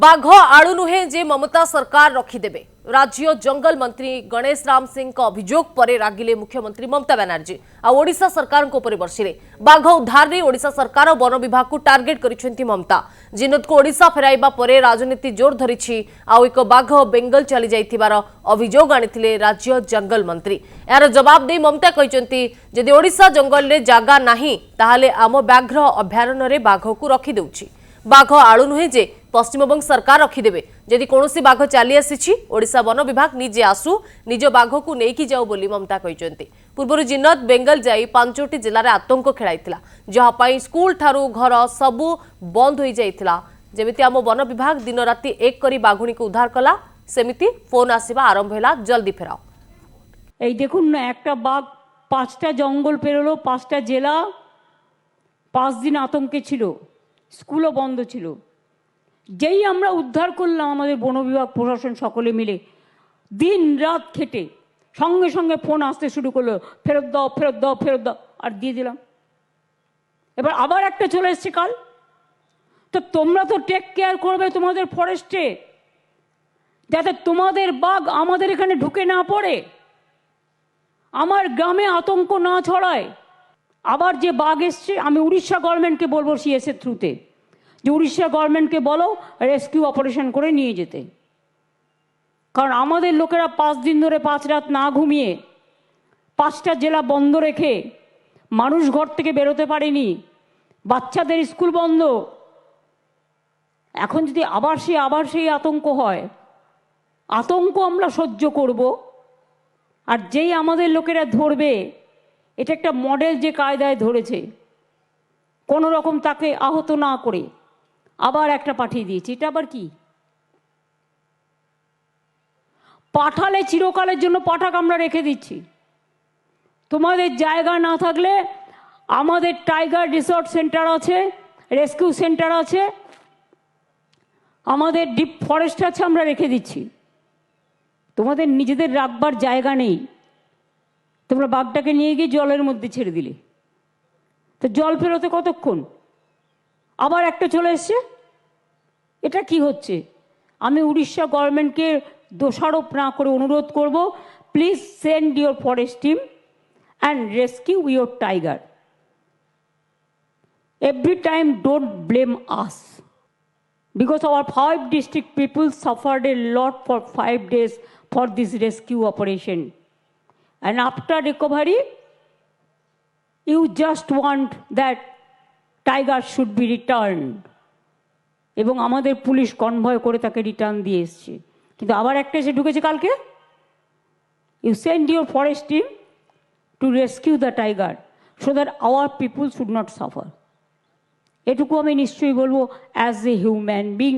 बाघ आड़ू नुहे जे ममता सरकार रखिदेबे। राज्य जंगल मंत्री गणेश राम सिंह का अभियोग पर रागिले मुख्यमंत्री ममता बनर्जी ओडिशा सरकार बर्षिले बाघ उद्धार रे ओडिशा सरकार वन विभाग को टार्गेट करिसेंती ममता। जिनत को ओडिशा फेराइबा परे राजनीति जोर धरिछि एक बाघ बेंगल चली जाइथिबार अभियोग आनिथिले राज्य जंगल मंत्री। यार जवाब दे ममता कहिसेंती जदि ओडिशा जंगल रे जागा नाही ताहाले आम व्याघ्र अभयारण्य रे बाघ को रखि देउछि। बाघ आड़ू नुहे जे पश्चिमबंग सरकार रखिदेबे। जदि कौनसी बाघ चली आसी ओडिशा वन विभाग निजे आसु निज बाघ को लेकी जाऊ बोली ममता कहिसेंती। पूर्व जिन्नत बेंगल जाई 5टी जिले में आतंक खेलाइथिला जहाँ पई स्कूल ठारू घर सबु बंद हो जाइथिला। जेमिति आम वन विभाग दिन राति एक करी बाघुणी को उद्धार कला सेमिति फोन आसिबा आरंभ होला जल्दी फेराओ। এই দেখুন না একটা বাঘ 5টা জঙ্গল পেরোলো 5টা জেলা 5 দিন আতঙ্কে ছিল স্কুলও বন্ধ ছিল। যেই আমরা উদ্ধার করলাম আমাদের বন বিভাগ প্রশাসন সকলে মিলে দিন রাত খেটে সঙ্গে সঙ্গে ফোন আসতে শুরু করলো ফেরত দাও ফেরত দাও ফেরত দাও আর দিয়ে দিলাম। এবার আবার একটা চলে এসছে কাল। তো তোমরা তো টেক কেয়ার করবে তোমাদের ফরেস্টে যাতে তোমাদের বাঘ আমাদের এখানে ঢুকে না পড়ে আমার গ্রামে আতঙ্ক না ছড়ায়। আবার যে বাঘ এসছে আমি উড়িষ্যা গভর্নমেন্টকে বলবো সিএসের থ্রুতে যে উড়িষ্যা গভর্নমেন্টকে বলো রেস্কিউ অপারেশন করে নিয়ে যেতে। কারণ আমাদের লোকেরা 5 দিন ধরে 5 রাত না ঘুমিয়ে 5টা জেলা বন্ধ রেখে মানুষ ঘর থেকে বেরোতে পারেনি, বাচ্চাদের স্কুল বন্ধ। এখন যদি আবার সেই আতঙ্ক হয়, আতঙ্ক আমরা সহ্য করব। আর যেই আমাদের লোকেরা ধরবে এটা একটা মডেল যে কায়দায় ধরেছে কোনো রকম তাকে আহত না করে আবার একটা পাঠিয়ে দিয়েছি। এটা আবার কি? পাঠালে চিরকালের জন্য পাঠাক আমরা রেখে দিচ্ছি। তোমাদের জায়গা না থাকলে আমাদের টাইগার রিসোর্ট সেন্টার আছে, রেস্কিউ সেন্টার আছে, আমাদের ডিপ ফরেস্ট আছে, আমরা রেখে দিচ্ছি। তোমাদের নিজেদের রাখবার জায়গা নেই, তোমরা বাঘটাকে নিয়ে গিয়ে জলের মধ্যে ছেড়ে দিলে। তো জল ফেরোতে কতক্ষণ? আবার একটা চলে এসছে। এটা কি হচ্ছে? আমি উড়িষ্যা গভর্নমেন্টকে দোষারোপ না করে অনুরোধ করব, please send your forest team and rescue your tiger. Every time don't blame us because our 5 district people suffered a lot for 5 days for this rescue operation, and after recovery you just want that tiger should be returned এবং আমাদের police convoy করে তাকে return দিয়ে এসছে। কিন্তু আবার একটা এসে ঢুকেছে কালকে, you send your forest team to rescue the tiger so that our people should not suffer। এটুকু আমি নিশ্চয়ই বলবো অ্যাজ এ হিউম্যান বিং